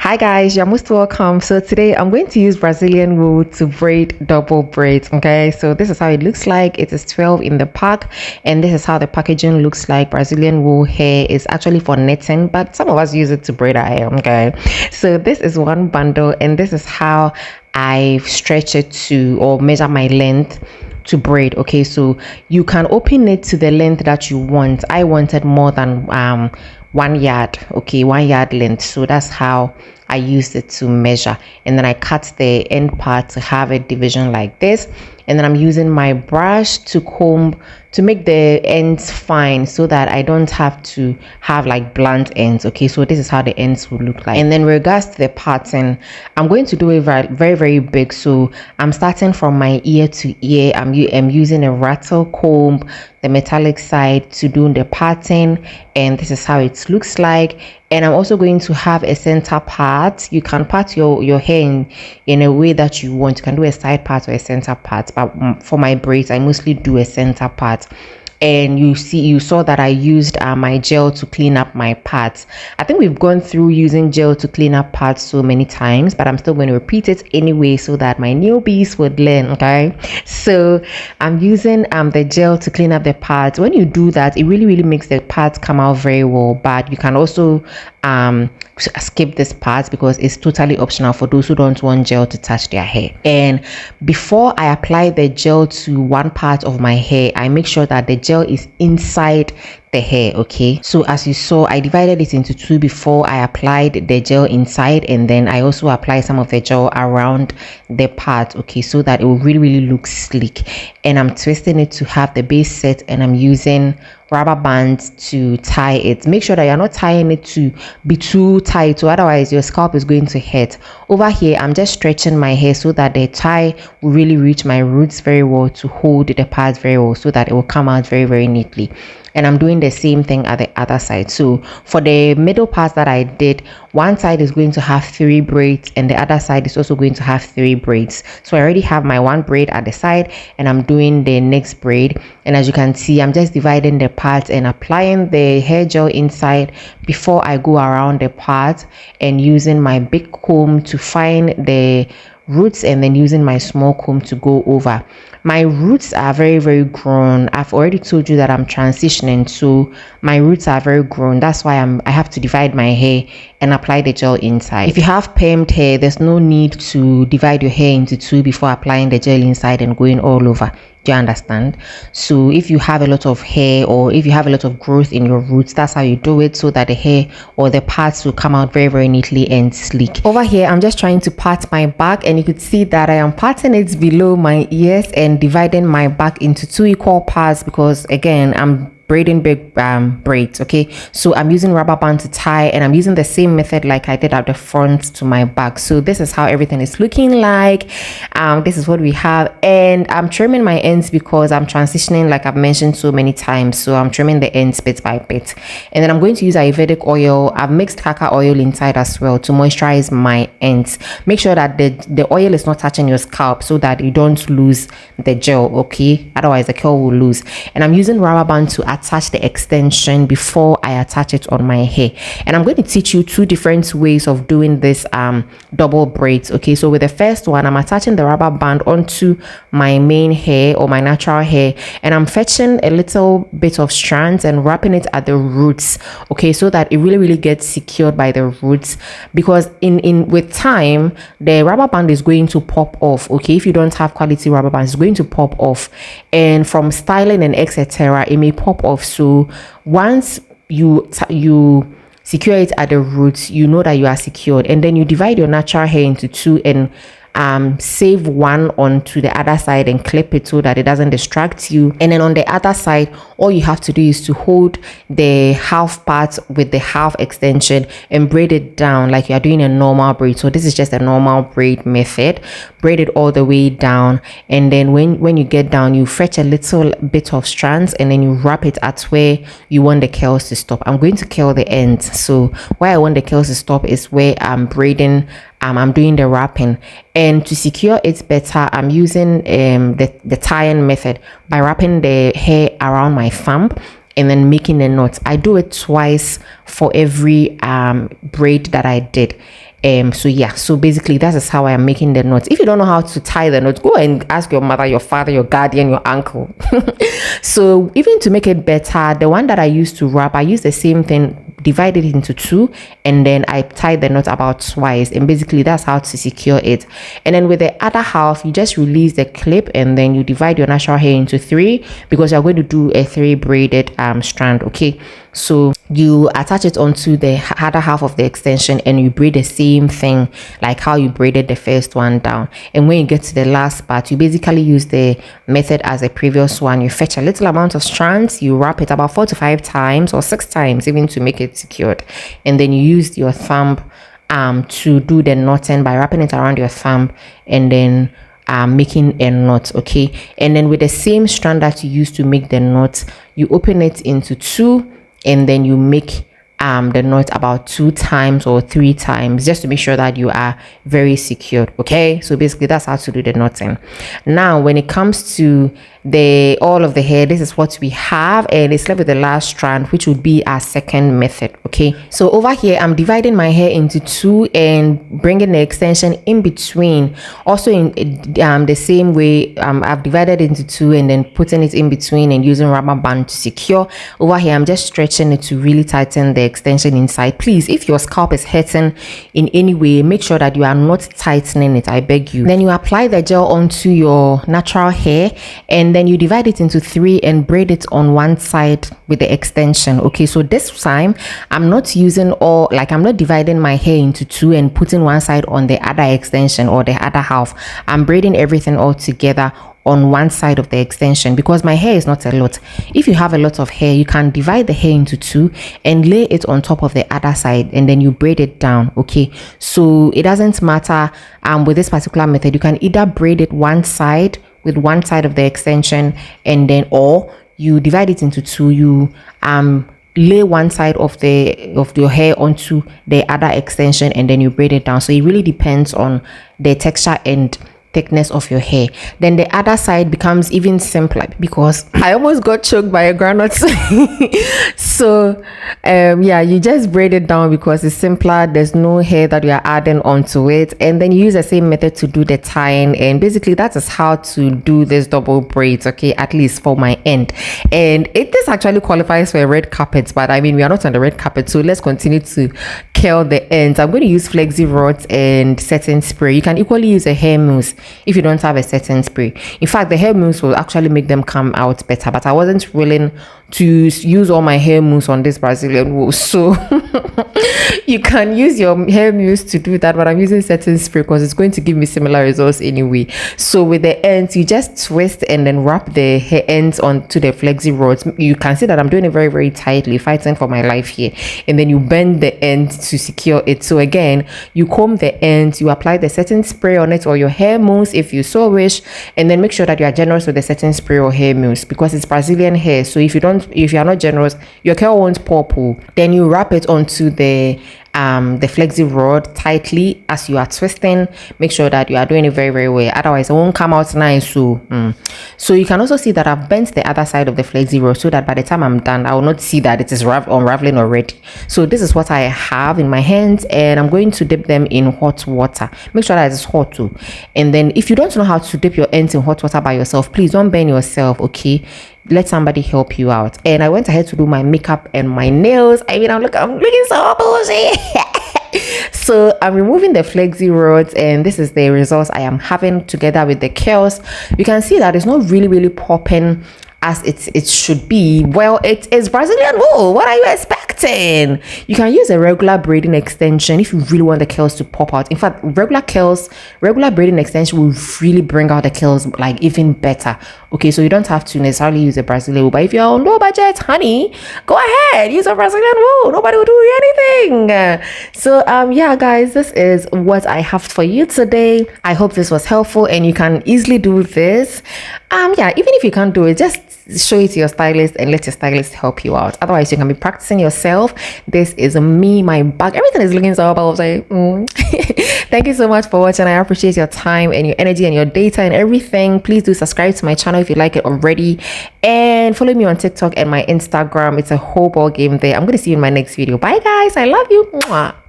Hi guys, you're most welcome. So today I'm going to use Brazilian wool to braid double braids. Okay, so this is how it looks like. It is 12 in the pack, and this is how the packaging looks like. Brazilian wool hair is actually for netting, but some of us use it to braid our hair. Okay, so this is one bundle, and this is how I stretch it to or measure my length to braid. Okay, so you can open it to the length that you want. I wanted more than 1 yard. Okay, 1 yard length, so that's how I used it to measure, and then I cut the end part to have a division like this, and then I'm using my brush to comb to make the ends fine so that I don't have to have like blunt ends. Okay, so this is how the ends will look like. And then regards to the pattern, I'm going to do it very big, so I'm starting from my ear to ear. I'm using a rattle comb, the metallic side, to do the pattern, and this is how it looks like. And I'm also going to have a center part. You can part your hair in a way that you want. You can do a side part or a center part, but for my braids I mostly do a center part. And you saw that I used my gel to clean up my parts. I think we've gone through using gel to clean up parts so many times, but I'm still going to repeat it anyway so that my newbies would learn. Okay, so I'm using the gel to clean up the parts. When you do that, it really makes the parts come out very well, but you can also skip this part because it's totally optional for those who don't want gel to touch their hair. And before I apply the gel to one part of my hair, I make sure that the gel is inside the hair. Okay, so as you saw, I divided it into two before I applied the gel inside, and then I also apply some of the gel around the part. Okay, so that it will really look sleek. And I'm twisting it to have the base set, and I'm using rubber bands to tie it. Make sure that you're not tying it to be too tight, so otherwise your scalp is going to hurt. Over here I'm just stretching my hair so that the tie will really reach my roots very well to hold the parts very well, so that it will come out very neatly. And I'm doing the same thing at the other side. So for the middle part that I did, one side is going to have 3 braids and the other side is also going to have 3 braids. So I already have my 1 braid at the side, and I'm doing the next braid. And as you can see, I'm just dividing the parts and applying the hair gel inside before I go around the part, and using my big comb to find the roots, and then using my small comb to go over. My roots are very grown. I've already told you that I'm transitioning, so my roots are very grown. That's why I have to divide my hair and apply the gel inside. If you have permed hair, there's no need to divide your hair into two before applying the gel inside and going all over. Do you understand? So if you have a lot of hair, or if you have a lot of growth in your roots, that's how you do it, so that the hair or the parts will come out very neatly and sleek. Over here I'm just trying to part my back, and you could see that I am parting it below my ears and dividing my back into 2 equal parts, because again I'm braiding big braids. Okay, so I'm using rubber band to tie, and I'm using the same method like I did at the front to my back. So this is how everything is looking like. This is what we have, and I'm trimming my ends because I'm transitioning, like I've mentioned so many times. So I'm trimming the ends bit by bit, and then I'm going to use Ayurvedic oil. I've mixed kaka oil inside as well to moisturize my ends. Make sure that the oil is not touching your scalp so that you don't lose the gel. Okay, otherwise the curl will lose. And I'm using rubber band to attach the extension before I attach it on my hair. And I'm going to teach you 2 different ways of doing this double braids. Okay, so with the first one, I'm attaching the rubber band onto my main hair or my natural hair, and I'm fetching a little bit of strands and wrapping it at the roots. Okay, so that it really gets secured by the roots, because with time the rubber band is going to pop off. Okay, if you don't have quality rubber bands, it's going to pop off, and from styling and etc it may pop off. So once you secure it at the roots, you know that you are secured, and then you divide your natural hair into 2 and save one onto the other side and clip it so that it doesn't distract you. And then on the other side, all you have to do is to hold the half part with the half extension and braid it down like you are doing a normal braid. So this is just a normal braid method. Braid it all the way down, and then when you get down, you fetch a little bit of strands, and then you wrap it at where you want the curls to stop. I'm going to curl the ends, so where I want the curls to stop is where I'm braiding. I'm doing the wrapping, and to secure it better, I'm using the tying method by wrapping the hair around my thumb and then making a knot. I do it twice for every braid that I did. So yeah, so basically that is how I am making the knots. If you don't know how to tie the knots, go and ask your mother, your father, your guardian, your uncle. So even to make it better, the one that I used to wrap, I use the same thing, divide it into two, and then I tie the knot about twice, and basically that's how to secure it. And then with the other half, you just release the clip, and then you divide your natural hair into three, because you're going to do a 3 braided strand. Okay, so you attach it onto the other half of the extension, and you braid the same thing like how you braided the first one down. And when you get to the last part, you basically use the method as the previous one. You fetch a little amount of strands, you wrap it about 4 to 5 times or 6 times even to make it secured, and then you use your thumb to do the knotting by wrapping it around your thumb and then making a knot. Okay, and then with the same strand that you used to make the knot, you open it into two, and then you make the knot about 2 times or 3 times, just to make sure that you are very secured. Okay, so basically that's how to do the knotting. Now when it comes to all of the hair, this is what we have, and it's left with the last strand, which would be our second method. Okay, so over here I'm dividing my hair into 2 and bringing the extension in between, also in the same way. I've divided into 2 and then putting it in between and using rubber band to secure. Over here I'm just stretching it to really tighten the extension inside. Please, if your scalp is hurting in any way, make sure that you are not tightening it, I beg you. Then you apply the gel onto your natural hair, and then you divide it into 3 and braid it on one side with the extension. Okay, so this time I'm not dividing my hair into 2 and putting one side on the other extension or the other half. I'm braiding everything all together on one side of the extension, because my hair is not a lot. If you have a lot of hair, you can divide the hair into 2 and lay it on top of the other side, and then you braid it down. Okay, so it doesn't matter with this particular method. You can either braid it one side with one side of the extension, and then, or you divide it into 2, you lay one side of your hair onto the other extension, and then you braid it down. So it really depends on the texture and thickness of your hair. Then the other side becomes even simpler, because I almost got choked by a granite. So yeah, you just braid it down because it's simpler. There's no hair that you are adding onto it, and then you use the same method to do the tying. And basically that is how to do this double braids. Okay, at least for my end. And this actually qualifies for a red carpet, but I mean, we are not on the red carpet, so let's continue to curl the ends. I'm going to use flexi rods and setting spray. You can equally use a hair mousse if you don't have a setting spray. In fact, the hair mousse will actually make them come out better, but I wasn't willing to use all my hair mousse on this Brazilian wool, so you can use your hair mousse to do that, but I'm using setting spray because it's going to give me similar results anyway. So with the ends, you just twist and then wrap the hair ends onto the flexi rods. You can see that I'm doing it very, very tightly, fighting for my life here, and then you bend the ends to secure it. So again, you comb the ends, you apply the setting spray on it or your hair mousse if you so wish, and then make sure that you are generous with the setting spray or hair mousse, because it's Brazilian hair. So if you are not generous, your curl won't pop. Then you wrap it onto the flexi rod tightly as you are twisting. Make sure that you are doing it very, very well, otherwise it won't come out nice. So you can also see that I've bent the other side of the flexi rod, so that by the time I'm done, I will not see that it is unraveling already. So this is what I have in my hands, and I'm going to dip them in hot water. Make sure that it's hot too. And then if you don't know how to dip your ends in hot water by yourself, please don't burn yourself. Okay, let somebody help you out. And I went ahead to do my makeup and my nails. I mean, I'm looking so bougie. So I'm removing the flexi rods, and this is the results I am having together with the curls. You can see that it's not really popping as it should be. Well, it is Brazilian wool. What are you expecting? You can use a regular braiding extension if you really want the curls to pop out. In fact, regular braiding extension will really bring out the curls like even better. Okay, so you don't have to necessarily use a Brazilian wool, but if you're on low budget, honey, go ahead, use a Brazilian wool. Nobody will do anything. So yeah guys, this is what I have for you today. I hope this was helpful and you can easily do this. Yeah, even if you can't do it, just show it to your stylist and let your stylist help you out. Otherwise, you can be practicing yourself. This is me, my back, everything is looking so up. I was like, Thank you so much for watching. I appreciate your time and your energy and your data and everything. Please do subscribe to my channel if you like it already, and follow me on TikTok and my Instagram. It's a whole ball game there. I'm going to see you in my next video. Bye guys, I love you. Mwah.